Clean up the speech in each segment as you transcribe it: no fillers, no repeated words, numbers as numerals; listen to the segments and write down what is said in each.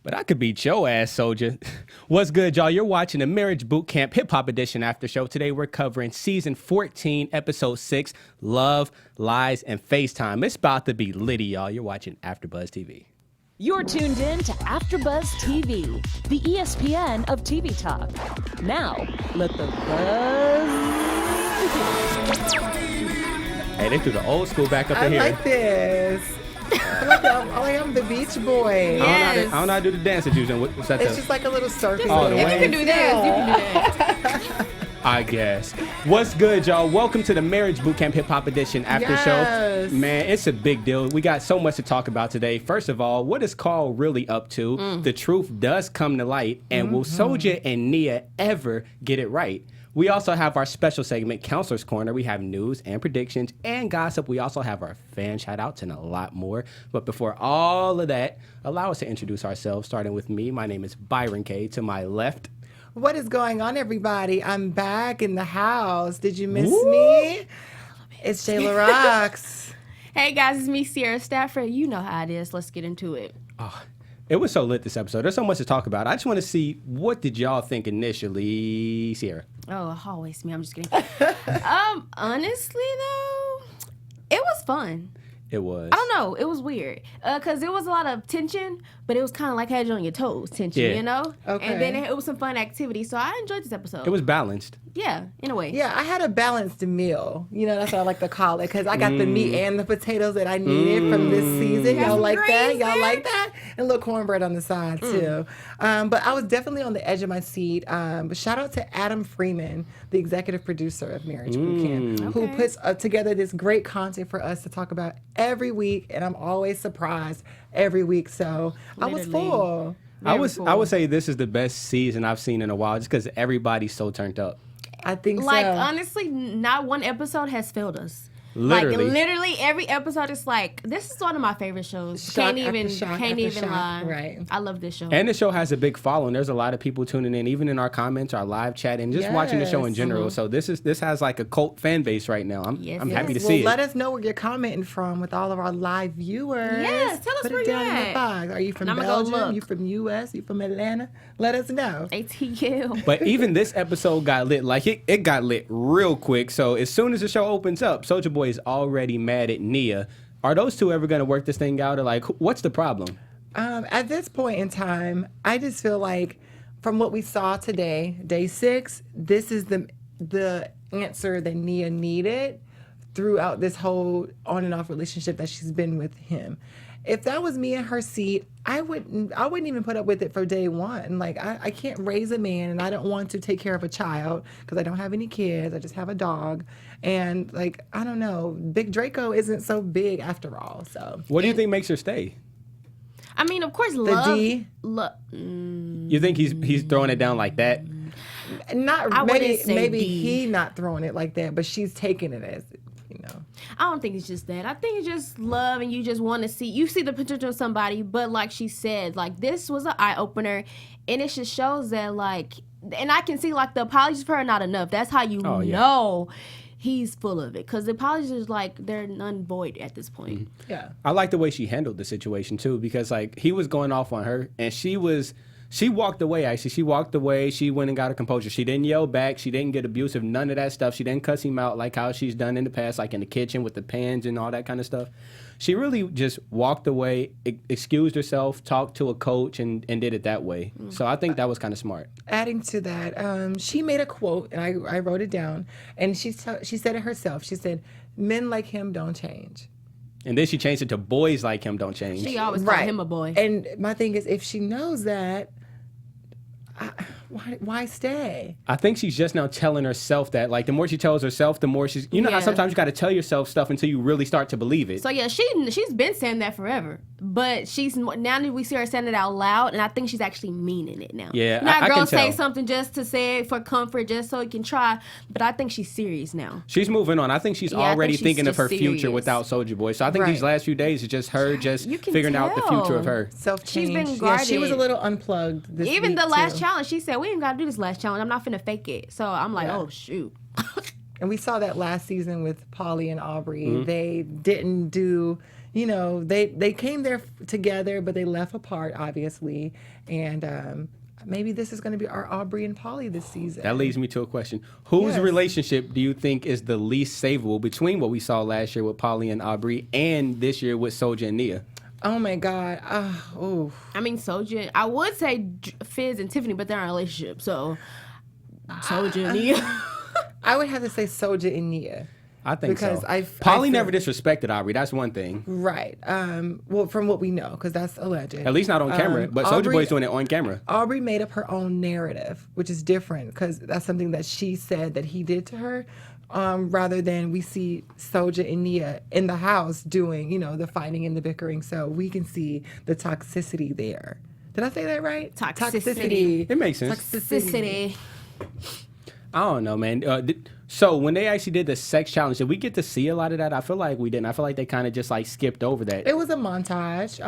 But I could beat your ass, Soulja. What's good, y'all? You're watching the Marriage Boot Camp Hip Hop Edition After Show. Today we're covering Season 14, Episode 6, Love, Lies, and FaceTime. It's about to be litty, y'all. You're watching AfterBuzz TV. You're tuned in to AfterBuzz TV, the ESPN of TV talk. Now, let the buzz begin. Hey, they threw the old school back up in here. I like this. I like I'm the Beach Boy. I don't know how to do the dance that you're doing. What's that? It's just like a little circle. Oh, the If way. you can do this, you can do that. I guess. What's good, y'all? Welcome to the Marriage Boot Camp Hip Hop Edition After Show. Man, it's a big deal. We got so much to talk about today. First of all, what is Karl really up to? The truth does come to light. And will Soulja and Nia ever get it right? We also have our special segment, Counselor's Corner. We have news and predictions and gossip. We also have our fan shout-outs and a lot more. But before all of that, allow us to introduce ourselves, starting with me. My name is Byron K. To my left. What is going on, everybody? I'm back in the house. Did you miss me? It's Jayla Rocks. Hey guys, it's me, Sierra Stafford. You know how it is. Let's get into it. It was so lit this episode. There's so much to talk about. I just want to see, what did y'all think initially, Sierra? Oh, always me. I'm just kidding. Honestly though, it was fun. It was. I don't know. It was weird because it was a lot of tension, but it was kind of like had you on your toes tension, Yeah. you know? Okay. And then it was some fun activity, so I enjoyed this episode. It was balanced. Yeah, in a way. Yeah, I had a balanced meal. You know, that's what I like to call it, because I got the meat and the potatoes that I needed from this season. Got Y'all some like that? greens Y'all there? like that? And a little cornbread on the side, too. But I was definitely on the edge of my seat. But shout out to Adam Freeman, the executive producer of Marriage Boot Camp, who Okay. puts together this great content for us to talk about every week. And I'm always surprised every week. So I was Literally. full. I Very would say this is the best season I've seen in a while, just because everybody's so turned up. I think Like, so. honestly, not one episode has failed us. Literally. Like, literally every episode is like, this is one of my favorite shows. Shock Can't after even shock can't after even shock, lie. right. I love this show. And the show has a big following. There's a lot of people tuning in, even in our comments, our live chat, and just watching the show in Yes. general. So this has like a cult fan base right now. I'm Yes, happy to yes. see Well, it. let us know where you're commenting from with all of our live viewers. Yes, tell us Put where it you're down in the at. box. Are you from And I'ma go Belgium? look. You from US? You from Atlanta? Let us know. ATU. But even this episode got lit. Like it got lit real quick. So as soon as the show opens up, Soulja Boy is already mad at Nia. Are those two ever going to work this thing out? Or like, what's the problem? At this point in time, I just feel like from what we saw today, day 6, this is the answer that Nia needed throughout this whole on and off relationship that she's been with him. If that was me in her seat, I wouldn't even put up with it for day 1. Like, I can't raise a man, and I don't want to take care of a child because I don't have any kids. I just have a dog. And, like, I don't know. Big Draco isn't so big after all. So What do you think makes her stay? I mean, of course, the love. D, You think he's throwing it down like that? not I wouldn't maybe say maybe D. he not throwing it like that, but she's taking it as, I don't think it's just that. I think it's just love, and you just want to see the potential of somebody. But like she said, like, this was an eye opener, and it just shows that, like, and I can see, like, the apologies for her not enough. That's how you know he's full of it, because the apologies is like they're none void at this point. yeah. I like the way she handled the situation too, because like he was going off on her, and she walked away. Actually, she walked away. She went and got her composure. She didn't yell back. She didn't get abusive. None of that stuff. She didn't cuss him out like how she's done in the past, like in the kitchen with the pans and all that kind of stuff. She really just walked away, excused herself, talked to a coach, and did it that way. So I think that was kind of smart. Adding to that, she made a quote, and I wrote it down, and she said it herself. She said, "Men like him don't change." And then she changed it to "boys like him don't change." She always called him a boy. And my thing is, if she knows that, why stay? I think she's just now telling herself that. Like, the more she tells herself, the more she's... You know how Yeah. sometimes you got to tell yourself stuff until you really start to believe it. So yeah, she's been saying that forever, but now that we see her saying it out loud, and I think she's actually meaning it now. Yeah, not I girl can say tell. something just to say it for comfort, just so you can try. But I think she's serious now. She's moving on. I think she's Yeah, I think already she's thinking of just her future serious. without Soulja Boy. So I think Right. these last few days is just her just You can figuring out the tell. future of her. Self-change. She's been Yeah, she was a guarded. little unplugged this Even week, the last too. challenge, she said we ain't gotta do this last challenge. I'm not finna fake it. So I'm like, Yeah. oh shoot. And we saw that last season with Polly and Aubrey. They didn't do, you know, they came there together, but they left apart, obviously. And maybe this is going to be our Aubrey and Polly this season. That leads me to a question. Whose Yes. relationship do you think is the least savable between what we saw last year with Polly and Aubrey and this year with Soulja and Nia? Oh my God. Oh. I mean, Soulja, I would say Fizz and Tiffany, but they're in a relationship, so Soulja and Nia. I would have to say Soulja and Nia. I think Because so. I Polly feel- never disrespected Aubrey. That's one thing. Right. Well, from what we know, because that's alleged. At least not on camera. But Soulja Boy's doing it on camera. Aubrey made up her own narrative, which is different because that's something that she said that he did to her, rather than we see Soulja and Nia in the house doing, you know, the fighting and the bickering. So we can see the toxicity there. Did I say that right? Toxicity. It makes sense. Toxicity. I don't know, man. So when they actually did the sex challenge, did we get to see a lot of that? I feel like we didn't. I feel like they kind of just like skipped over that. It was a montage.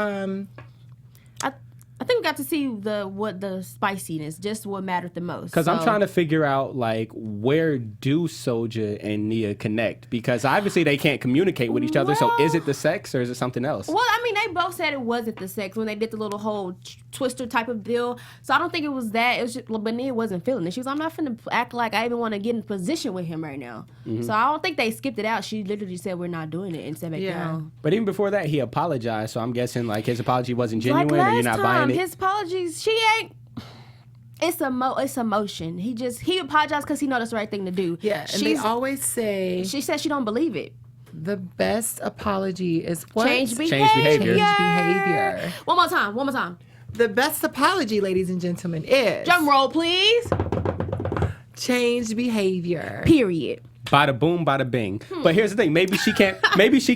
I think we got to see the spiciness, just what mattered the most. Because I'm trying to figure out, like, where do Soulja and Nia connect? Because obviously they can't communicate with each other. So is it the sex or is it something else? Well, I mean, they both said it wasn't the sex when they did the little whole twister type of deal. So I don't think it was that. It was just, but Nia wasn't feeling it. She was, I'm not finna act like I even want to get in position with him right now. So I don't think they skipped it out. She literally said, we're not doing it and said back down. But even before that, he apologized. So I'm guessing, like, his apology wasn't genuine Like or you're last not buying time, it. his apologies, she ain't. It's emotion. He apologized because he know that's the right thing to do. Yeah, and they always say She said she don't believe it. the best apology is what? Change behavior. behavior. Change behavior. One more time. The best apology, ladies and gentlemen, is Drum roll, please. change behavior. Period. Bada boom, bada bing. But here's the thing: maybe she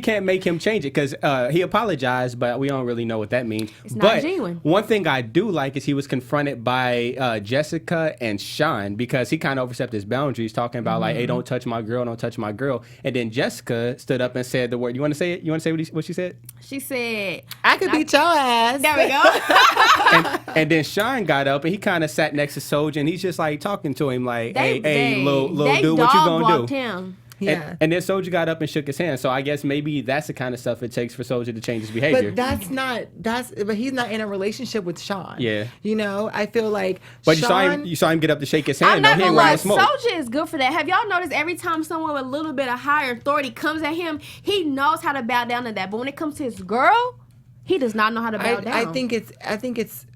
can't make him change it because he apologized, but we don't really know what that means. It's not but genuine. One thing I do like is he was confronted by Jessica and Sean because he kind of overstepped his boundaries, talking about like, "Hey, don't touch my girl, don't touch my girl." And then Jessica stood up and said the word. You want to say it? You want to say what she said? She said, I could beat your ass. there we go. And then Sean got up and he kind of sat next to Soulja and he's just like talking to him like, "Hey, little dude, what you gonna do?" Him. Yeah. And then Soulja got up and shook his hand. So I guess maybe that's the kind of stuff it takes for Soulja to change his behavior. But he's not in a relationship with Sean. Yeah. You know, I feel like But Sean, you saw him get up to shake his I'm hand. No, not he gonna ain't lie, wearing no smoke. Soulja is good for that. Have y'all noticed every time someone with a little bit of higher authority comes at him, he knows how to bow down to that. But when it comes to his girl, he does not know how to bow down. I think it's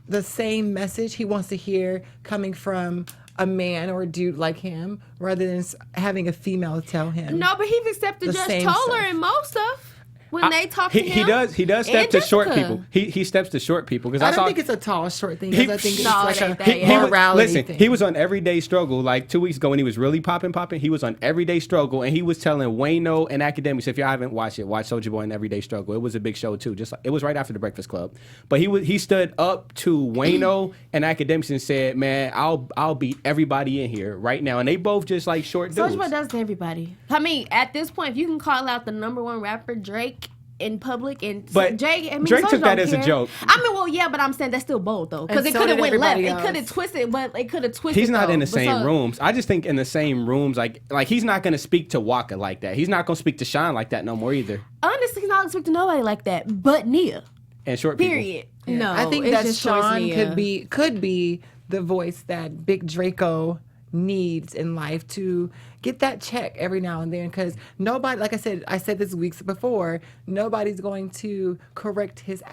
the same message he wants to hear coming from a man or a dude like him rather than having a female tell him. No, but he's accepted The Judge same Toller stuff. and most stuff. When they talk to him, He does step and to short Jessica. people. He steps to short people because I don't think it's a tall, short thing. 'Cause I think it's No, like it ain't a that, yeah. morality listen, thing. he was on Everyday Struggle like 2 weeks ago when he was really popping. He was on Everyday Struggle and he was telling Wayno and Academics, if y'all haven't watched it, watch Soulja Boy and Everyday Struggle. It was a big show too. Just like, it was right after the Breakfast Club. But he stood up to Wayno and Academics and said, "Man, I'll beat everybody in here right now." And they both just like short dudes. Soulja Boy does to everybody. I mean, at this point, if you can call out the #1 rapper Drake in public, and But Drake Drake Soulja took that don't as a care. joke. I mean, well, yeah, but I'm saying that's still bold though, because And it so could have did went left. everybody It could have else. twisted, but it could have twisted. He's not though. in the But same rooms. I just think in the same rooms, like he's not gonna speak to Waka like that. He's not gonna speak to Sean like that no more either. Honestly, he's not expecting nobody like that, but Nia. And short people. Period. Yeah. No, I think it's that just towards Sean Nia. could be the voice that Big Draco needs in life to get that check every now and then, because nobody, like I said this weeks before, nobody's going to correct his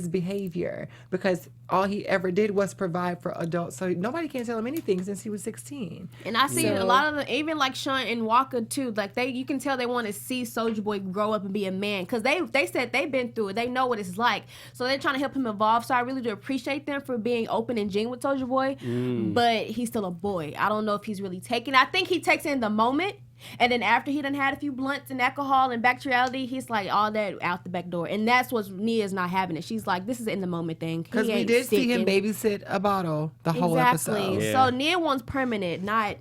behavior because all he ever did was provide for adults. So nobody can tell him anything since he was 16. And I see So- a lot of them, even like Sean and Walker too. Like you can tell they want to see Soulja Boy grow up and be a man, because they said they've been through it. They know what it's like, so they're trying to help him evolve. So I really do appreciate them for being open and genuine with Soulja Boy. But he's still a boy. I don't know if he's really taking. I think he takes it in the moment. And then after he done had a few blunts and alcohol and back to reality, he's like all that out the back door. And that's what Nia's not having it. She's like, this is in the moment thing. Because we did see him babysit a bottle the whole episode. Yeah. So Nia wants permanent, not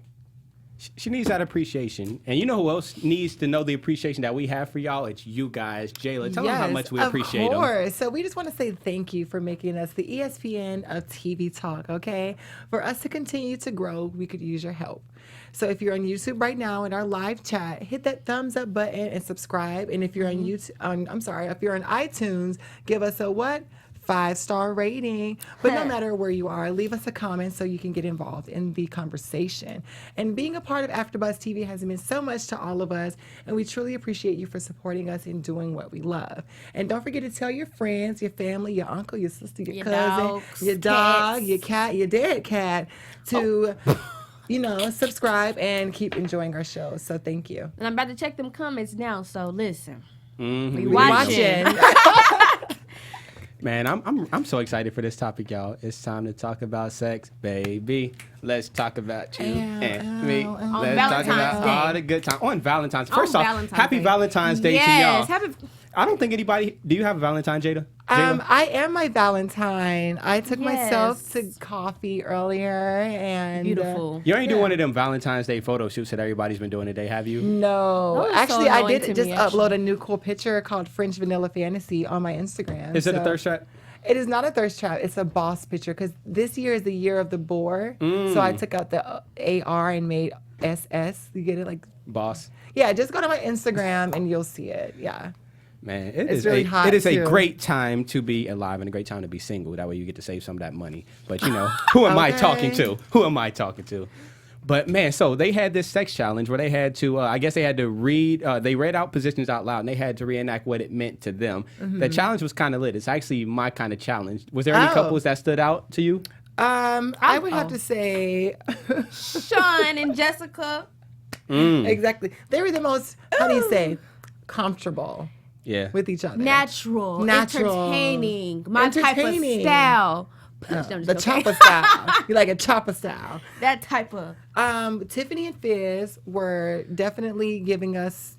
She needs that appreciation. And you know who else needs to know the appreciation that we have for y'all? It's you guys. Jayla, tell them how much we appreciate them. Of course. So we just want to say thank you for making us the ESPN of TV talk, okay? For us to continue to grow, we could use your help. So if you're on YouTube right now in our live chat, hit that thumbs up button and subscribe. And if you're on YouTube, if you're on iTunes, give us a what? 5-star rating. But no matter where you are, leave us a comment so you can get involved in the conversation. And being a part of AfterBuzz TV has meant so much to all of us, and we truly appreciate you for supporting us in doing what we love. And don't forget to tell your friends, your family, your uncle, your sister, your cousin, dogs, your dog, cats. your cat, your dead cat to subscribe and keep enjoying our show. So thank you. And I'm about to check them comments now, so listen. Mm-hmm. We watching. Man, I'm so excited for this topic, y'all. It's time to talk about sex, baby. Let's talk about you and me. Let's talk about all the good times on Valentine's. First off, happy Valentine's Day to y'all. I don't think anybody. Do you have a Valentine, Jada? I am my Valentine. I took myself to coffee earlier, and beautiful. You ain't do one of them Valentine's Day photo shoots that everybody's been doing today, have you? No, actually, I did just upload a new cool picture called French Vanilla Fantasy on my Instagram. Is it a thirst trap? It is not a thirst trap. It's a boss picture because this year is the year of the boar. So I took out the AR and made SS. You get it, like boss. Yeah, just go to my Instagram and you'll see it. Yeah. Man, it's really hot. It is too. a great time to be alive and a great time to be single. That way you get to save some of that money. But who am I talking to? Who am I talking to? But man, so they had this sex challenge where they had to, I guess they had to read, they read out positions out loud and they had to reenact what it meant to them. Mm-hmm. The challenge was kind of lit. It's actually my kind of challenge. Was there any couples that stood out to you? I would have to say Sean and Jessica. Exactly. They were the most, how do you say, comfortable. Yeah. With each other. Natural. Entertaining. My type of style. The chopper style. You like a chopper style. That type of. Tiffany and Fizz were definitely giving us,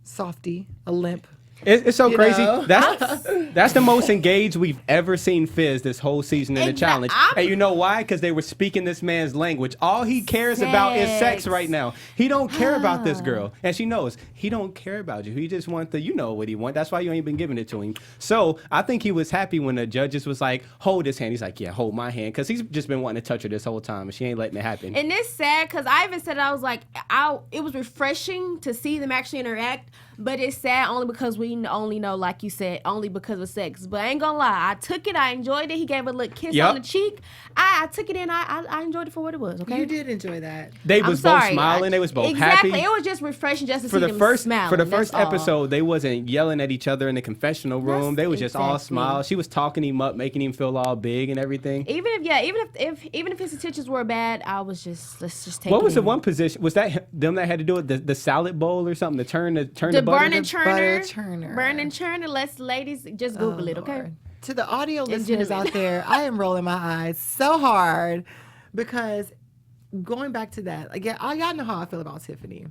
softy, a limp. It's so crazy. That's the most engaged we've ever seen Fizz this whole season in the challenge. And you know why? Because they were speaking this man's language. All he cares about is sex right now. He don't care about this girl. And she knows he don't care about you. He just wants what he wants. That's why you ain't been giving it to him. So I think he was happy when the judges was like, hold his hand. He's like, yeah, hold my hand. Because he's just been wanting to touch her this whole time. And she ain't letting it happen. And it's sad because I even said, I was like, it was refreshing to see them actually interact. But it's sad only because we only know, like you said, only because of sex. But I ain't gonna lie, I took it, I enjoyed it. He gave a little kiss on the cheek. I took it in, I enjoyed it for what it was, okay? You did enjoy that. They was both smiling, they was both happy. Exactly, it was just refreshing just to see them smiling. For the first episode, they wasn't yelling at each other in the confessional room. They was just all smiles. She was talking him up, making him feel all big and everything. Even if his intentions were bad, I was just, let's just take it. What was the one position? Was that them that had to do it? The salad bowl or something? The turn the butter? Burn and churner. Burn and churner. Let's, ladies, just Google it, okay? Lord. To the audio listeners out there, I am rolling my eyes so hard because going back to that, y'all know how I feel about Tiffany.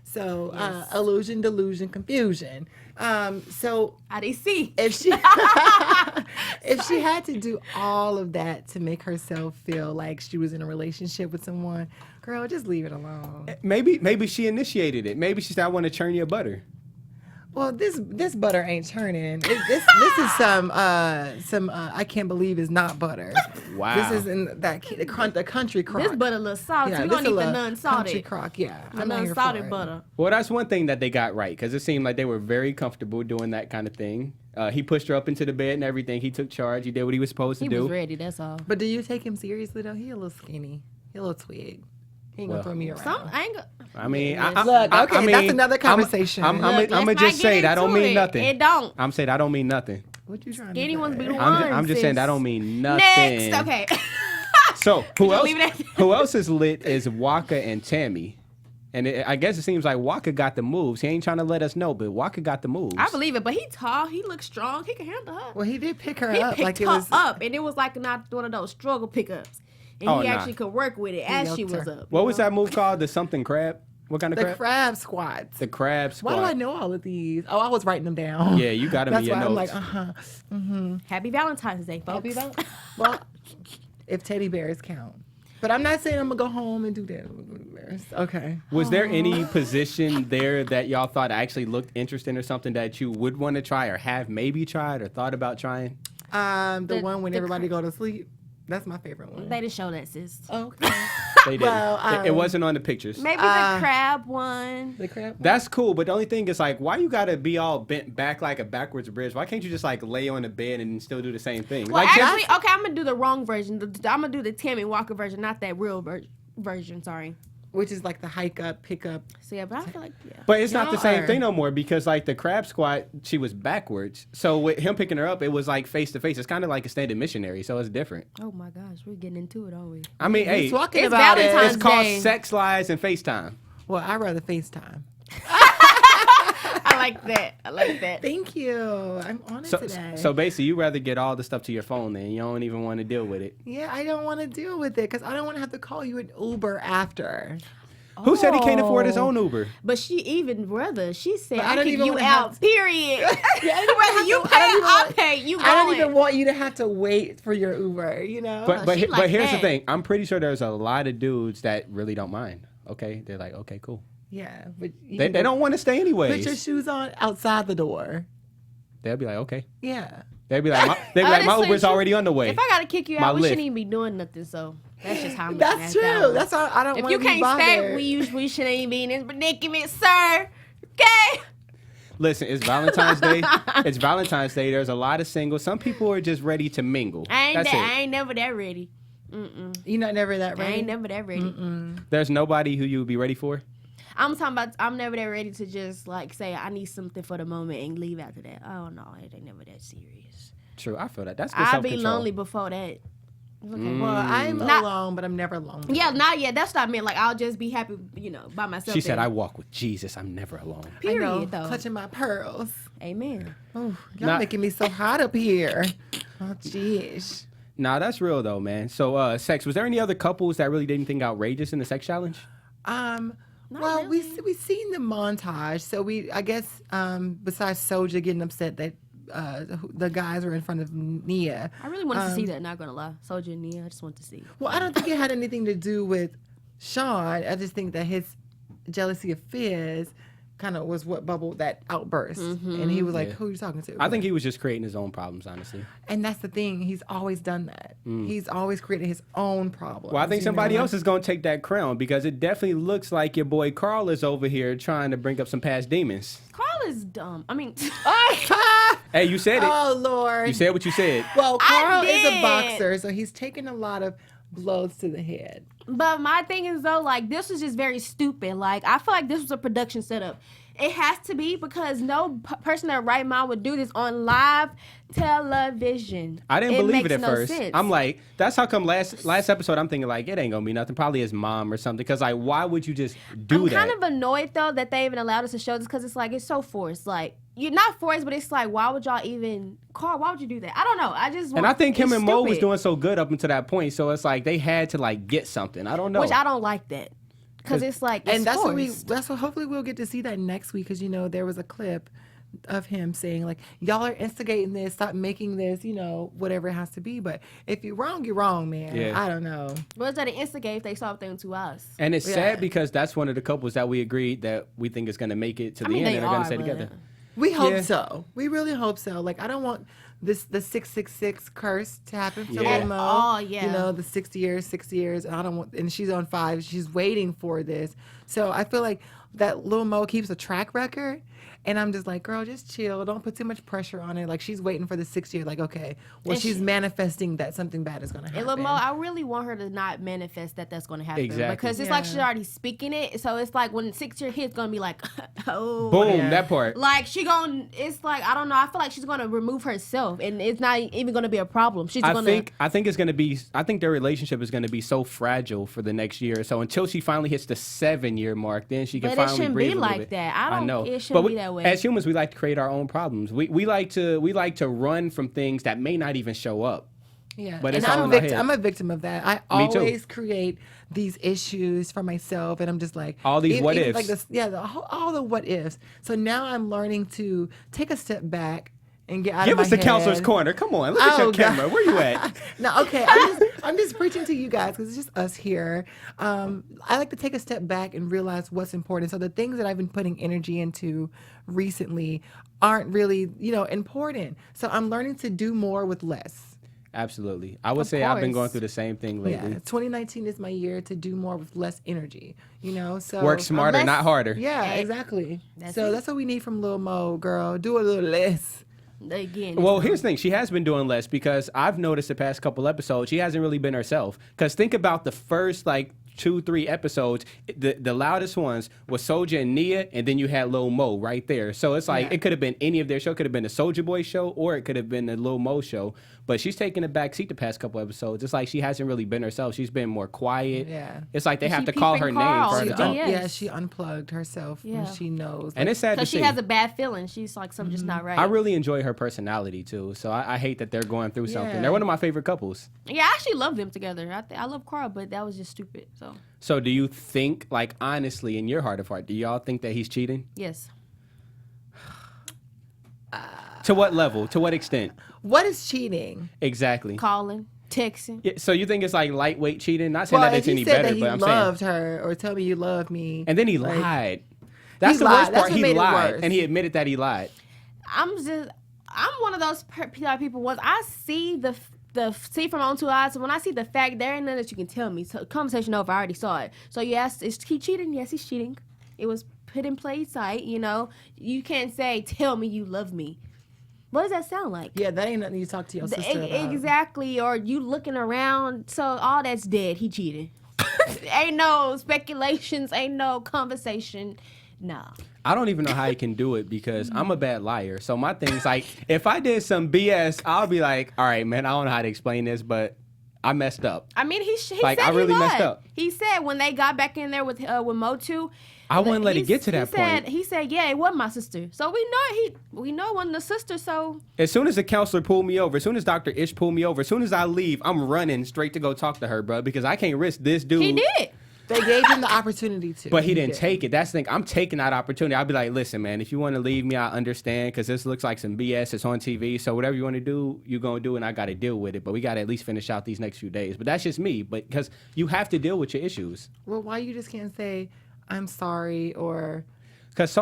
So illusion, delusion, confusion. So IDC. If she had to do all of that to make herself feel like she was in a relationship with someone, girl, just leave it alone. Maybe she initiated it. Maybe she said, I want to churn your butter. Well, this butter ain't churning. This is some I can't believe is not butter. Wow. This is in the country crock. This butter a little salty. We're going to eat the non-salted. Country crock, yeah. The non-salted butter. Well, that's one thing that they got right because it seemed like they were very comfortable doing that kind of thing. He pushed her up into the bed and everything. He took charge. He did what he was supposed to do. He was ready, that's all. But do you take him seriously, though? He a little skinny. He a little twig. He ain't gonna throw me around. I mean, that's another conversation. I'm gonna just say that don't mean nothing. It don't. I'm saying that don't mean nothing. What you trying to Skinny say? ones be the ones. I'm just saying that don't mean nothing. Next, okay. So who else is lit is Waka and Tammy. And I guess it seems like Waka got the moves. He ain't trying to let us know, but Waka got the moves. I believe it, but he tall. He looks strong. He can handle her. Well, he did pick her up. He picked like her it was up, and it was like not one of those struggle pickups. And he actually could work with it as she was up. What was that move called? The something crab? What kind of crab? The crab squats. The crab squat. Why do I know all of these? Oh, I was writing them down. Yeah, you got them in your notes. That's why I'm like, Happy Valentine's Day, folks. Well, if teddy bears count. But I'm not saying I'm going to go home and do that. course. Okay. Was there any position there that y'all thought actually looked interesting or something that you would want to try or have maybe tried or thought about trying? The one when everybody go to sleep. That's my favorite one. They didn't show that, sis. Okay. They didn't. Well, It wasn't on the pictures. Maybe the crab one. The crab. That's cool, but the only thing is like, why you gotta be all bent back like a backwards bridge? Why can't you just like lay on the bed and still do the same thing? Well, like, actually, okay, I'm gonna do the wrong version. I'm gonna do the Tammy Walker version, not that real version. Sorry. Which is like the hike up, pick up. So yeah, but I feel like but it's not the same Y'all thing no more because like the crab squat, she was backwards. So with him picking her up, it was like face to face. It's kind of like a standing missionary, so it's different. Oh my gosh, we're getting into it, aren't we? I mean, hey, He's talking it's about Valentine's it. it's called Day. sex lies and FaceTime. Well, I'd rather FaceTime. I like that. I like that. Thank you. I'm on it today. So basically, you rather get all the stuff to your phone then. You don't even want to deal with it. Yeah, I don't want to deal with it because I don't want to have to call you an Uber after. Who said he can't afford his own Uber? But she even brother, she said But I I don't kick even you wanna out. have Period. Yeah, Whether you pay, I pay. You going. I don't even want you to have to wait for your Uber, you know? But she like here's the that. thing. I'm pretty sure there's a lot of dudes that really don't mind. Okay, they're like, okay, cool. yeah, but you They can don't want to stay put your anyways. shoes on outside the door. They'll be like, okay. Yeah. They'll be like, my Honestly, Uber's already on the way. If I gotta kick you My out, we lift. shouldn't even be doing nothing. So that's just how I'm That's looking at that true. one. That's all. I don't If want you to be can't bothered. stay, we shouldn't even be in this predicament, sir. Okay. Listen, it's Valentine's Day. It's Valentine's Day. There's a lot of singles. Some people are just ready to mingle. That's it. I ain't never that ready. You're not never that I ready. ain't never that ready. There's nobody who you would be ready for. I'm talking about. I'm never that ready to just like say I need something for the moment and leave after that. Oh no, it ain't never that serious. True, I feel that. That's good I'll self-control. be lonely before that. Okay. Well, I'm Not- alone, but I'm never lonely. Yeah, not yet. That's what I meant. Like I'll just be happy, by myself. She said, then. I walk with Jesus. I'm never alone. I Period, know, though. clutching my pearls. Amen. Oh, y'all Not- making me so hot up here. Oh, jeez. Nah, that's real though, man. So, sex. Was there any other couples that really did anything outrageous in the sex challenge? Well, really. we seen the montage, so I guess besides Soulja getting upset that the guys were in front of Nia. I really wanted to see that. Not gonna lie, Soulja and Nia. I just want to see. Well, I don't think it had anything to do with Sean. I just think that his jealousy of Fizz kind of was what bubbled that outburst, and he was like, Yeah. "Who are you talking to?" I think he was just creating his own problems, honestly. and that's the thing. He's always done that. He's always created his own problems. Well, I think you somebody know? else is going to take that crown because it definitely looks like your boy Karl is over here trying to bring up some past demons. Carl is dumb. I mean, Hey, you said it. Oh Lord! You said what you said. Well, Karl is a did. boxer, so he's taken a lot of blows to the head. but my thing is though, like this was just very stupid. Like I feel like this was a production setup. It has to be because no person in their right mind would do this on live television. I didn't believe it makes at no first. sense. I'm like, that's how come last episode I'm thinking like it ain't gonna be nothing. Probably his mom or something. Because like, why would you just do I'm that? kind of annoyed though that they even allowed us to show this because it's like it's so forced. Like you're not forced, but it's like why would y'all even Carl? Why would you do that? I don't know. I just and I think him it's and Mo was stupid. doing so good up until that point. So it's like they had to like get something. I don't know. Which I don't like that because it's like it's And that's forced. what hopefully we'll get to see that next week because there was a clip of him saying like y'all are instigating this, stop making this, whatever it has to be. But if you're wrong, man. Yeah. I don't know. Was that an instigate if they saw everything to us? And it's Yeah. sad because that's one of the couples that we agreed that we think is going to make it to I the mean, end they and are going are, to stay but- together. We hope Yeah. so. We really hope so. Like I don't want the 666 curse to happen for Yeah. Lil Mo. Oh, yeah. The 60 years, and I don't want. And she's on 5. She's waiting for this. So I feel like that Lil Mo keeps a track record. And I'm just like, girl, just chill. Don't put too much pressure on it. Like, she's waiting for the 6 year. Like, okay, well, And she's she- manifesting that something bad is going to happen. And Lil Mo, I really want her to not manifest that's going to happen. Exactly. Because it's like Yeah. she's already speaking it. So it's like when 6 year hit's going to be like, oh. Boom, Yeah. that part. Like it's like, I don't know. I feel like she's going to remove herself and it's not even going to be a problem. She's going to. I think it's going to be. I think their relationship is going to be so fragile for the next year. So until she finally hits the 7 year mark, then she can But it finally shouldn't breathe be a little like bit. that. I don't- know. it shouldn't But be that way. As humans, we like to create our own problems. We like to run from things that may not even show up. Yeah, But and it's all I'm in a our victim. head. I'm a victim of that. I Me too. always create these issues for myself, and I'm just like All these what even ifs. Like this, all the what ifs. So now I'm learning to take a step back and get out Give of us my the counselor's head. corner. Come on, look at Oh, your God. camera. Where you at? No, okay. I'm just preaching to you guys because it's just us here. I like to take a step back and realize what's important. So the things that I've been putting energy into recently aren't really, important. So I'm learning to do more with less. Absolutely. I would say I've been going through the same thing lately. Yeah, 2019 is my year to do more with less energy, So work smarter, not harder. Yeah, exactly. That's what we need from Lil Mo, girl. Do a little less. Again. Well, here's the thing. She has been doing less because I've noticed the past couple episodes, she hasn't really been herself. Because think about the first, 2-3 episodes, the loudest ones was Soulja and Nia, and then you had Lil Mo right there. So it's like, it could have been any of their show. It could have been the Soulja Boy show, or it could have been the Lil Mo show. But she's taken a back seat the past couple episodes. It's like she hasn't really been herself. She's been more quiet. Yeah. It's like they have to call her Karl. name for her to talk. Yeah, she unplugged herself when she knows. And it's sad to Because see. she has a bad feeling. She's like, something's just not right. I really enjoy her personality, too. So I hate that they're going through something. They're one of my favorite couples. Yeah, I actually love them together. I love Karl, but that was just stupid. So do you think, honestly, in your heart of heart, do y'all think that he's cheating? Yes. To what level? To what extent? What is cheating? Exactly. Calling, texting. Yeah, so you think it's like lightweight cheating? Not saying that it's any better, but I'm saying. He loved her or tell me you love me. And then he lied. That's the worst part. He lied. And he admitted that he lied. I'm one of those people. Once I see the see from on two eyes, so when I see the fact, there ain't nothing that you can tell me. So conversation over. I already saw it. So yes, is he cheating? Yes, he's cheating. It was put in plain sight. You can't say, "Tell me you love me." What does that sound like? Yeah, that ain't nothing you talk to your sister about. Exactly. Or you looking around. So all that's dead. He cheated. Ain't no speculations. Ain't no conversation. Nah. I don't even know how he can do it because I'm a bad liar. So my thing's if I did some BS, I'll be like, all right, man, I don't know how to explain this, but I messed up. I mean, he said I really messed up. He said when they got back in there with Mo too. I wouldn't let it get to that point. He said, yeah, it wasn't my sister. So we know it wasn't the sister. So as soon as the counselor pulled me over, as soon as Dr. Ish pulled me over, as soon as I leave, I'm running straight to go talk to her, bro, because I can't risk this dude. He did. They gave him the opportunity to. But he didn't take it. That's the thing. I'm taking that opportunity. I'll be like, listen, man, if you want to leave me, I understand because this looks like some BS. It's on TV. So whatever you want to do, you're going to do, and I got to deal with it. But we got to at least finish out these next few days. But that's just me. But because you have to deal with your issues. Well, why you just can't say, I'm sorry, or... Because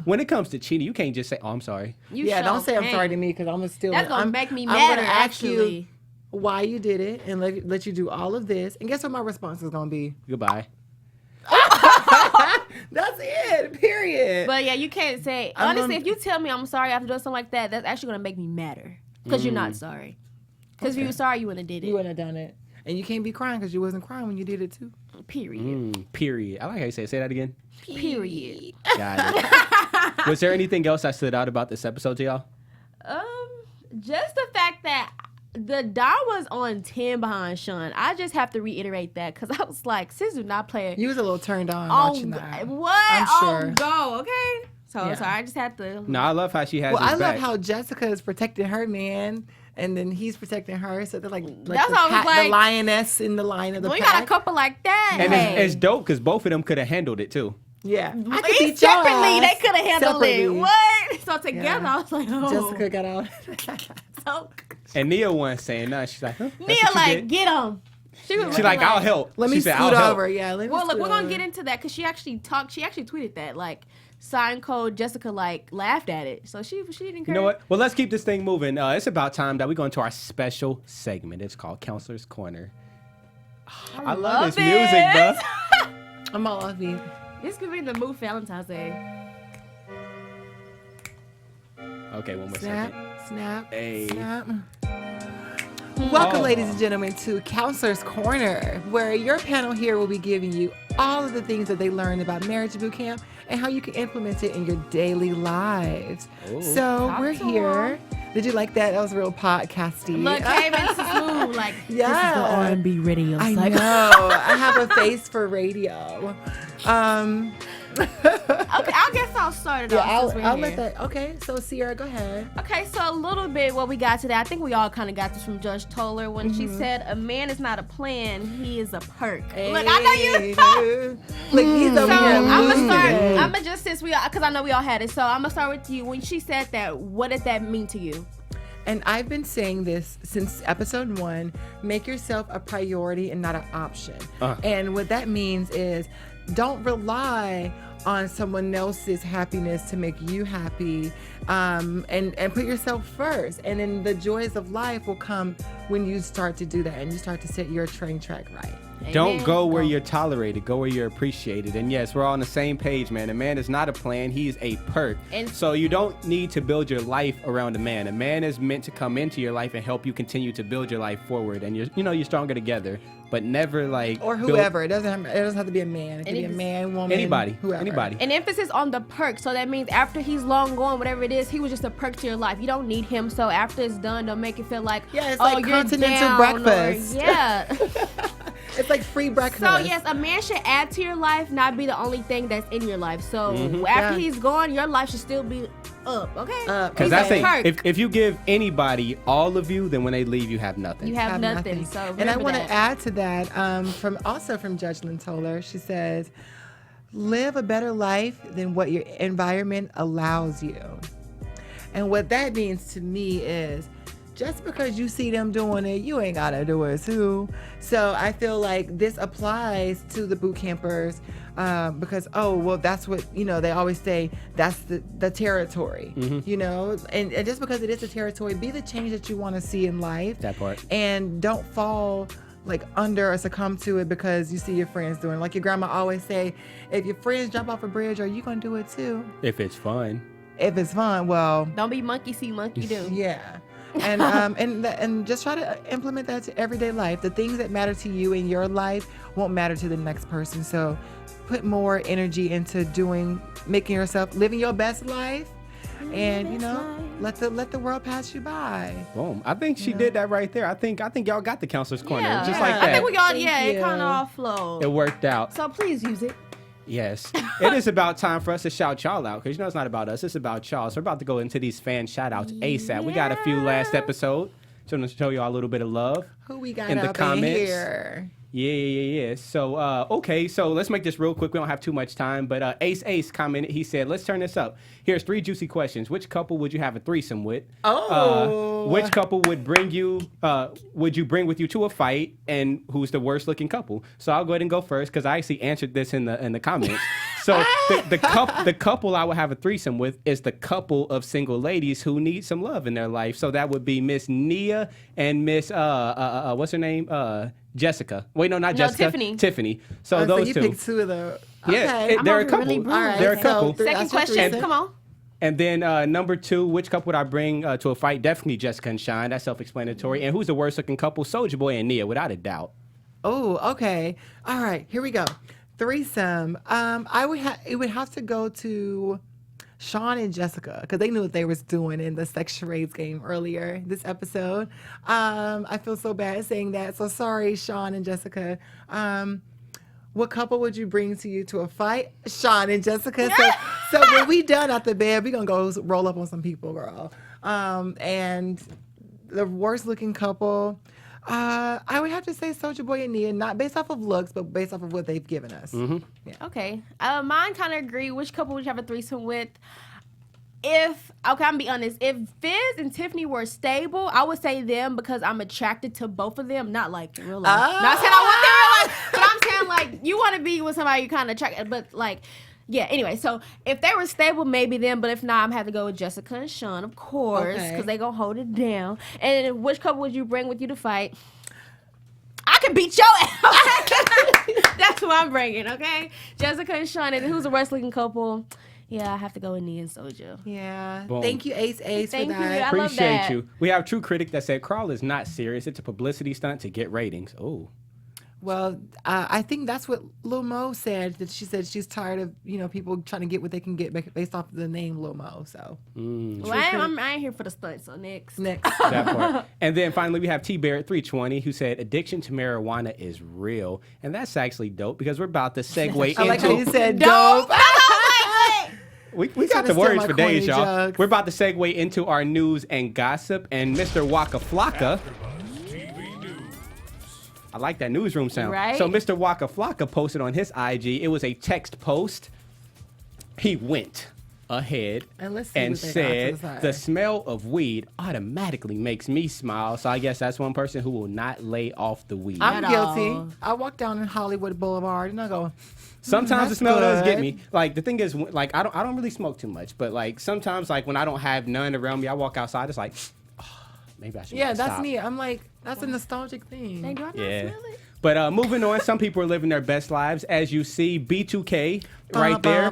when it comes to cheating, you can't just say, oh, I'm sorry. Don't say I'm sorry to me because I'm going to still... That's going to make me mad, actually. You why you did it and let you do all of this. And guess what my response is going to be? Goodbye. That's it, period. But yeah, you can't say, honestly, if you tell me I'm sorry after doing something like that, that's actually going to make me madder. Because you're not sorry. Because if you were sorry, you wouldn't have did it. You wouldn't have done it. And you can't be crying because you wasn't crying when you did it too. Period. Period. I like how you say it. Say that again. Period. Got it. Was there anything else that stood out about this episode to y'all? Just the fact that the Don was on 10 behind Sean. I just have to reiterate that because I was like, sis do not play. You was a little turned on watching that. What? I'm sure. Go, okay? So I just had to. No, I love how she has his I love back. how Jessica is protecting her man. And then he's protecting her, so they're like That's the lioness in the line of the pack. We got a couple like that. And it's dope because both of them could have handled it too. Yeah. Separately, they could have handled it. What? So together, I was like, oh. Jessica got out. So, and Nia wasn't saying nothing. She's like, huh? Nia like, get him. She's like, I'll help. Let me said, scoot over. Yeah, let me Well, look, scoot we're going over. to get into that because she actually tweeted that. Like, sign code Jessica laughed at it. So she didn't care. You know what? Well, let's keep this thing moving. It's about time that we go into our special segment. It's called Counselor's Corner. I love this music, bro. I'm all off beat. This could be the mood for Valentine's Day. Okay, one more second. Snap. Hey. Snap. Welcome, ladies and gentlemen, to Counselor's Corner, where your panel here will be giving you all of the things that they learned about marriage boot camp and how you can implement it in your daily lives. Ooh. So we're here. Did you like that? That was real podcasty. Look, came into smooth like yeah. This is the R&B radio. I cycle. know. I have a face for radio. Okay, I guess I'll start it off. I'll let that. Okay, so Sierra, go ahead. Okay, so a little bit what we got today. I think we all kind of got this from Judge Toller when she said, "A man is not a plan; he is a perk." Hey, look, I know you. Look, he's over So here. I'm gonna start. losing. I'm gonna just because I know we all had it. So I'm gonna start with you. When she said that, what did that mean to you? And I've been saying this since episode 1, make yourself a priority and not an option. And what that means is don't rely on someone else's happiness to make you happy, and put yourself first. And then the joys of life will come when you start to do that and you start to set your train track right. Don't go where you're tolerated. Go where you're appreciated. And yes, we're all on the same page, man. A man is not a plan. He's a perk. And so you don't need to build your life around a man. A man is meant to come into your life and help you continue to build your life forward. And you're stronger together. But never or whoever. It doesn't have to be a man. It can be a man, woman, anybody, whoever. Anybody. An emphasis on the perk. So that means after he's long gone, whatever it is, he was just a perk to your life. You don't need him. So after it's done, don't make it feel like it's like continental breakfast. It's like free breakfast. So yes, a man should add to your life, not be the only thing that's in your life. So after he's gone, your life should still be up, okay? Because I think if you give anybody all of you, then when they leave, you have nothing. You have nothing. So and I want to add to that from Judge Lynn Toller. She says, live a better life than what your environment allows you. And what that means to me is, just because you see them doing it, you ain't gotta do it too. So I feel like this applies to the boot campers because that's what they always say, that's the territory, and just because it is a territory, be the change that you want to see in life. That part. And don't fall under or succumb to it because you see your friends doing it. Like your grandma always say, if your friends jump off a bridge, are you gonna do it too? If it's fun, well, don't be monkey see, monkey do. Yeah. And and just try to implement that to everyday life. The things that matter to you in your life won't matter to the next person. So put more energy into living your best life, and let the world pass you by. Boom! I think she did that right there. I think y'all got the counselor's corner just like that. I think we all it kind of all flowed. It worked out. So please use it. Yes. It is about time for us to shout y'all out because it's not about us, it's about y'all. So we're about to go into these fan shout-outs ASAP. We got a few last episode. So I'm going to show y'all a little bit of love. Who we got in the comments. In here? Yeah. So, okay. So let's make this real quick. We don't have too much time. But Ace commented. He said, let's turn this up. Here's 3 juicy questions. Which couple would you have a threesome with? Which couple would would you bring with you to a fight? And who's the worst looking couple? So I'll go ahead and go first because I actually answered this in the comments. So the couple I would have a threesome with is the couple of single ladies who need some love in their life. So that would be Miss Nia and Miss what's her name? Jessica. Wait, no, not Jessica. Tiffany. So those you two. Picked 2 of those. Yeah, okay. they're a couple. Really They're a couple. Second question. Come on. And then number 2, which couple would I bring to a fight? Definitely Jessica and Shine. That's self-explanatory. And who's the worst looking couple? Soulja Boy and Nia, without a doubt. Oh, okay. All right, here we go. Threesome. It would have to go to Sean and Jessica because they knew what they was doing in the sex charades game earlier this episode. I feel so bad saying that, so sorry, Sean and Jessica. What couple would you bring to a fight? Sean and Jessica. So when we done at the bed, we gonna go roll up on some people, girl. And the worst looking couple, I would have to say Soulja Boy and Nia, not based off of looks, but based off of what they've given us. Mm-hmm. Yeah. Okay. Mine kind of agree. Which couple would you have a threesome with? I'm gonna be honest. If Fizz and Tiffany were stable, I would say them because I'm attracted to both of them. Not like in real life. Not saying I want them in real life, but I'm saying like you want to be with somebody you kind of attracted. But like, yeah. Anyway, so if they were stable, maybe them. But if not, I'm have to go with Jessica and Sean, of course, because they gonna hold it down. And which couple would you bring with you to fight? I can beat your ass. That's who I'm bringing. Okay, Jessica and Sean. And who's the worst looking couple? Yeah, I have to go with Nia and Soulja. Yeah. Boom. Thank you, Ace, Thank for you. that. I love Appreciate that. you. We have True Critic that said Karl is not serious. It's a publicity stunt to get ratings. Oh. Well, I think that's what Lil Mo said. That she said she's tired of people trying to get what they can get based off of the name Lil Mo. So, Well, I ain't here for the stunt. So next. That part. And then finally we have T Barrett 320 who said addiction to marijuana is real, and that's actually dope because we're about to segue into. I like how you said dope. We got the words for days, y'all. We're about to segue into our news and gossip, and Mr. Waka Flocka. I like that newsroom sound. Right? So Mr. Waka Flocka posted on his IG. It was a text post. He went ahead And let's see and what they got to said, the side. the smell of weed automatically makes me smile. So I guess that's one person who will not lay off the weed. I'm At guilty. all. I walk down in Hollywood Boulevard and I go, Sometimes the that's smell does get good. me. Like the thing is, like I don't really smoke too much, but like sometimes like when I don't have none around me, I walk outside. It's like, maybe I should. yeah, that's stop. me. I'm like, that's a nostalgic thing. Dang, do I not Yeah. smell it? But moving on, some people are living their best lives. As you see, B2K right there.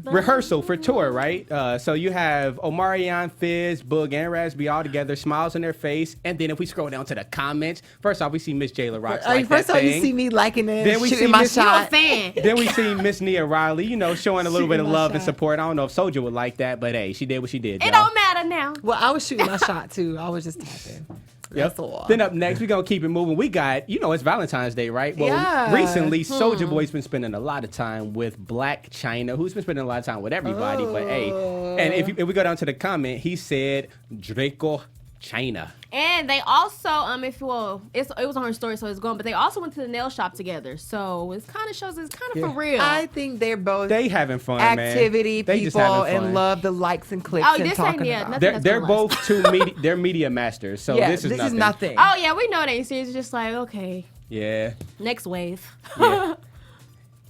Rehearsal for tour, right? So you have Omarion, Fizz, Boog, and Raspy all together, smiles on their face. And then if we scroll down to the comments, first off, we see Miss Jayla Rocks like First that of all, you thing. see me liking it, Then we see shooting my Miss- You a shot. fan. Then we see Miss Nia Riley, you know, showing a little bit of Shooting my love and shot. support. I don't know if Soulja would like that, but hey, she did what she did, It y'all. don't matter now. Well, I was shooting my shot too. I was just tapping. That's all. Then up next, we're going to keep it moving. We got, you know, it's Valentine's Day, right? Well, Yeah. recently, Soulja Boy's been spending a lot of time with Black China, who's been spending a lot of time with everybody. But hey, and if we go down to the comment, he said, Draco China. And they also, it was on her story, so it's gone. But they also went to the nail shop together, so it kind of shows it's kind of for real. I think they're both They having fun, man. activity They just people having fun. and love the likes and clicks Oh, and this ain't- talking yeah, about. nothing- They're That's both two they're media masters, so Yeah, this is nothing. nothing. Oh yeah, we know it ain't serious. It's just like okay, Yeah. next wave. Yeah.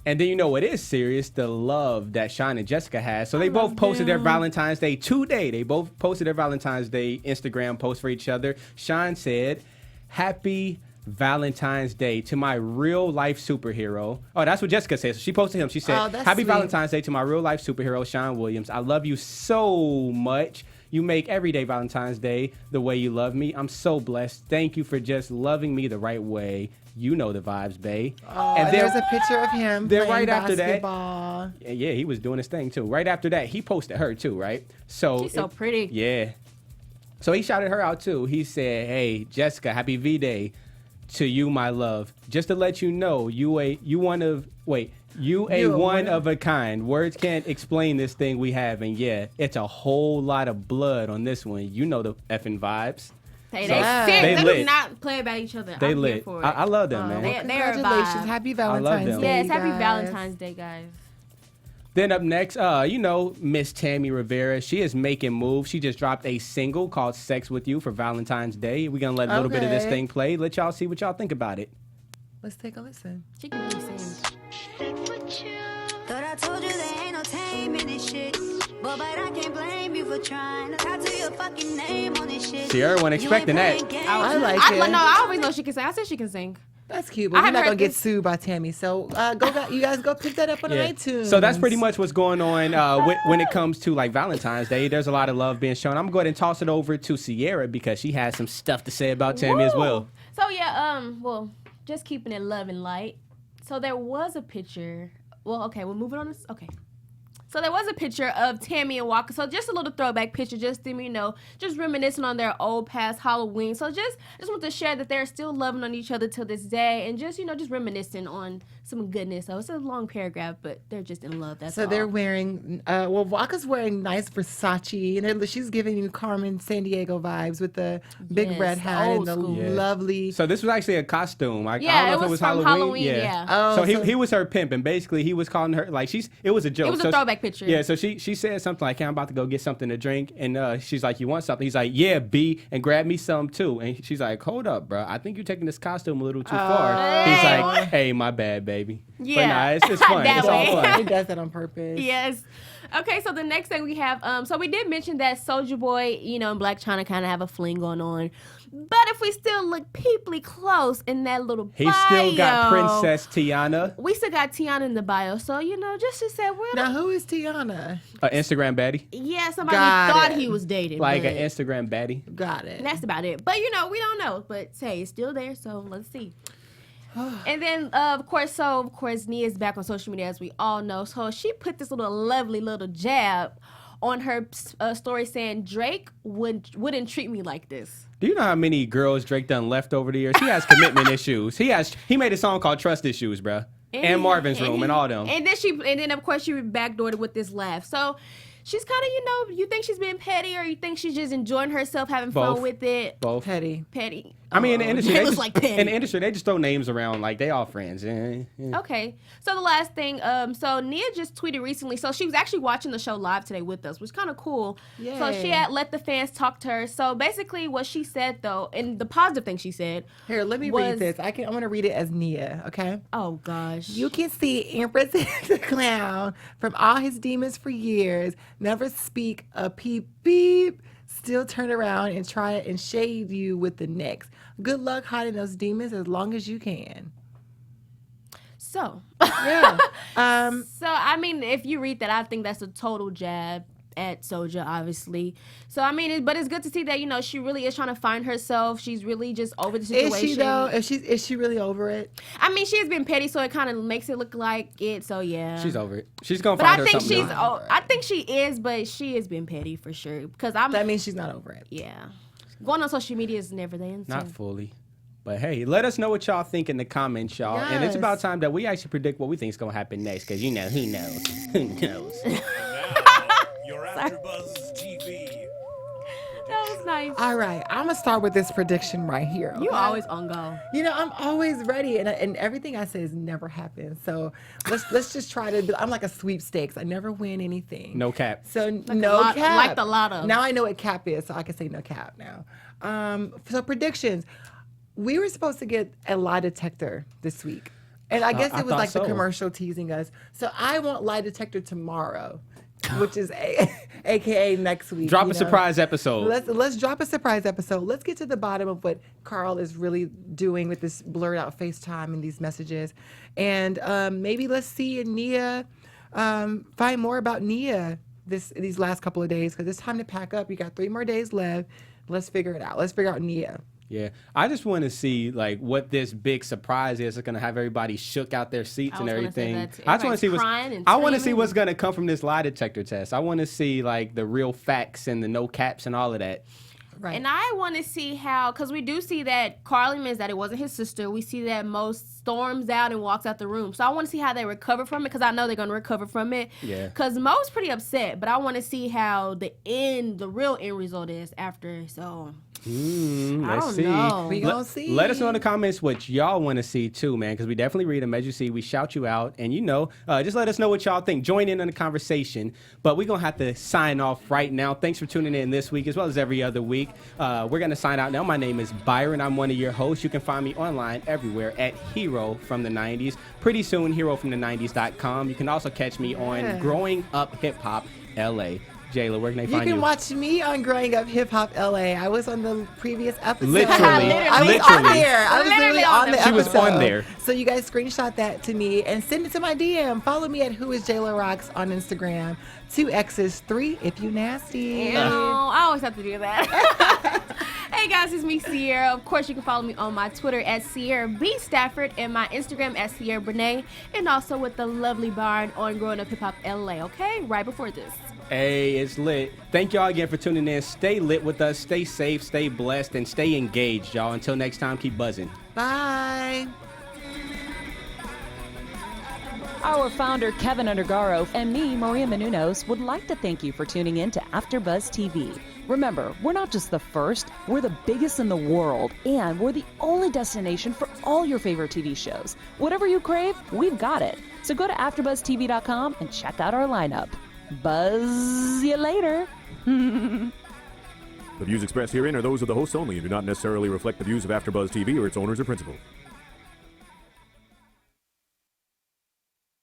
And then you know what is serious? The love that Sean and Jessica has. So they both posted their Valentine's Day today. They both posted their Valentine's Day Instagram post for each other. Sean said, "Happy Valentine's Day to my real life superhero." Oh, that's what Jessica said. So she posted him. She said, Oh, that's "Happy sweet. Valentine's Day to my real life superhero, Sean Williams. I love you so much. You make every day Valentine's Day the way you love me. I'm so blessed. Thank you for just loving me the right way. You know the vibes, bae." And then- there's a picture of him then playing right after that- basketball. yeah, he was doing his thing too. Right after that, he posted her too, right? So She's so pretty. Yeah. So he shouted her out too. He said, "Hey, Jessica, happy V-Day to you, my love. Just to let you know, you a one of a kind. Words can't explain this thing we have, and yeah, it's a whole lot of blood on this one. You know the effing vibes. Hey, So, they they serious. They lit. do not play about each other. They I'm here lit. for it. I love them, man. They are a Congratulations. vibe. Happy love Valentine's them. Day. Yes, happy guys. Valentine's Day, guys. Then up next, you know, Miss Tammy Rivera. She is making moves. She just dropped a single called "Sex with You" for Valentine's Day. We're gonna let a little bit of this Okay. thing play. Let y'all see what y'all think about it. Let's take a listen. She can really sing. Thought I told you there ain't no tame in this shit. But I can't blame you for trying to tattoo your fucking name on this shit. See, everyone expecting that. I like it. I always know she can sing. I said she can sing. That's cute, I but we're haven't not gonna heard get this. sued by Tammy. So you guys go pick that up on iTunes. So that's pretty much what's going on when it comes to like Valentine's Day. There's a lot of love being shown. I'm going to go ahead and toss it over to Sierra because she has some stuff to say about Tammy as well. So yeah, well, just keeping it love and light. So there was a picture. Well, okay, we're moving on. Okay. So there was a picture of Tammy and Walker. So just a little throwback picture, just them, you know, just reminiscing on their old past Halloween. So just want to share that they're still loving on each other till this day, and just just reminiscing on some goodness. So it's a long paragraph, but they're just in love. That's So all. they're wearing, Walker's wearing nice Versace, and she's giving you Carmen Sandiego vibes with the big Yes, red hat and old the school. Yeah. lovely. So this was actually a costume. I Yeah, don't know it if it was was from Halloween. Halloween, yeah. Oh, so so- he was her pimp, and basically he was calling her like it was a joke. It was a So throwback picture. Yeah, so she said something like, "Hey, I'm about to go get something to drink," and she's like, "You want something?" He's like, "Yeah, B, and grab me some too." And she's like, "Hold up, bro. I think you're taking this costume a little too far." He's Hey. like, "Hey, my bad, baby." Yeah. But nah, it's fun. That It's all way. fun. He does that on purpose. Yes. Okay, so the next thing we have, so we did mention that Soulja Boy, and Black China kind of have a fling going on. But if we still look peeply close in that little bio, He still got Princess Tiana, we still got Tiana in the bio. So, just to say, Now, who is Tiana? an Instagram baddie, yeah, somebody Got thought it. he was dating. like but an Instagram baddie. Got it. that's about it. But, we don't know. But, hey, it's still there, so let's see. And then, of course, Nia's back on social media, as we all know. So she put this lovely little jab on her story saying Drake wouldn't treat me like this. Do you know how many girls Drake done left over the years? He has commitment issues. He made a song called Trust Issues, bruh. And Marvin's Room and all them. And then of course she backdoored it with this laugh. So she's kind of, you think she's being petty, or you think she's just enjoying herself, having Both. fun with it. Both. Petty. Petty. I mean, in the industry, It looks like Penny. in the industry, they just throw names around like they all friends. Okay. So the last thing, so Nia just tweeted recently. So she was actually watching the show live today with us, which is kind of cool. Yay. So she had let the fans talk to her. So basically, what she said though, and the positive thing she said. Here, let me read this. I'm gonna read it as Nia. Okay. Oh gosh. You can see Empress the clown from all his demons for years. Never speak a peep beep. Still turn around and try and shade you with the next. Good luck hiding those demons as long as you can. So. Yeah. So I mean, if you read that, I think that's a total jab at Soulja, obviously. So I mean, but it's good to see that she really is trying to find herself. She's really just over the situation. Is she though? Is she really over it? I mean, she has been petty, so it kind of makes it look like it. So yeah, She's over it. She's gonna but find I her think something. she's. I think she is, but she has been petty for sure. Because That means she's not over it. Yeah, going on social media is never the answer. Not fully. But hey, let us know what y'all think in the comments, y'all. Yes. And it's about time that we actually predict what we think is gonna happen next, because who knows? Who knows? Your AfterBuzz TV. That was nice. All right, I'm gonna start with this prediction right here. You okay? always on go. I'm always ready, and everything I say has never happened. So let's just try to. I'm like a sweepstakes. I never win anything. No cap. So no cap. Like the lotto. Now I know what cap is, so I can say no cap now. So predictions. We were supposed to get a lie detector this week, and I guess I it was thought like the so. commercial teasing us. So I want lie detector tomorrow, which is AKA next week. Drop a surprise episode. Let's drop a surprise episode. Let's get to the bottom of what Karl is really doing with this blurred out FaceTime and these messages, and maybe let's see Nia find more about Nia these last couple of days, because it's time to pack up. You got 3 more days left. Let's figure it out. Let's figure out Nia. Yeah, I just want to see like what this big surprise is. It's gonna have everybody shook out their seats and everything. I just want to see I want to see what's gonna come from this lie detector test. I want to see like the real facts and the no caps and all of that. Right. And I want to see how, because we do see that Karl admits that it wasn't his sister. We see that Mo storms out and walks out the room. So I want to see how they recover from it, because I know they're going to recover from it. Yeah. Because Mo's pretty upset, but I want to see how the real end result is after. So Let's see. know. We gonna see. Let us know in the comments what y'all want to see too, man, because we definitely read them. As you see, we shout you out, and just let us know what y'all think. Join in on the conversation. But we're gonna have to sign off right now. Thanks for tuning in this week as well as every other week. We're gonna sign out now. My name is Byron. I'm one of your hosts. You can find me online everywhere at Hero from the 90s. Pretty soon, HeroFromThe90s.com. You can also catch me on Growing Up Hip Hop LA. Jayla, where can they find you? You can watch me on Growing Up Hip Hop LA. I was on the previous episode. Literally. I was on there. I was literally on the She was episode. on there. So you guys screenshot that to me and send it to my DM. Follow me at WhoIsJaylaRocks on Instagram. 2 X's, 3 if you nasty. Ew, I always have to do that. Hey guys, it's me, Sierra. Of course, you can follow me on my Twitter at Sierra B. Stafford and my Instagram at Sierra Brene, and also with the lovely Byron on Growing Up Hip Hop LA, okay? Right before this. Hey, it's lit. Thank y'all again for tuning in. Stay lit with us. Stay safe, stay blessed, and stay engaged, y'all. Until next time, keep buzzing. Bye. Our founder, Keven Undergaro, and me, Maria Menounos, would like to thank you for tuning in to AfterBuzz TV. Remember, we're not just the first, we're the biggest in the world, and we're the only destination for all your favorite TV shows. Whatever you crave, we've got it. So go to AfterBuzzTV.com and check out our lineup. Buzz you later. The views expressed herein are those of the hosts only and do not necessarily reflect the views of AfterBuzz TV or its owners or principals.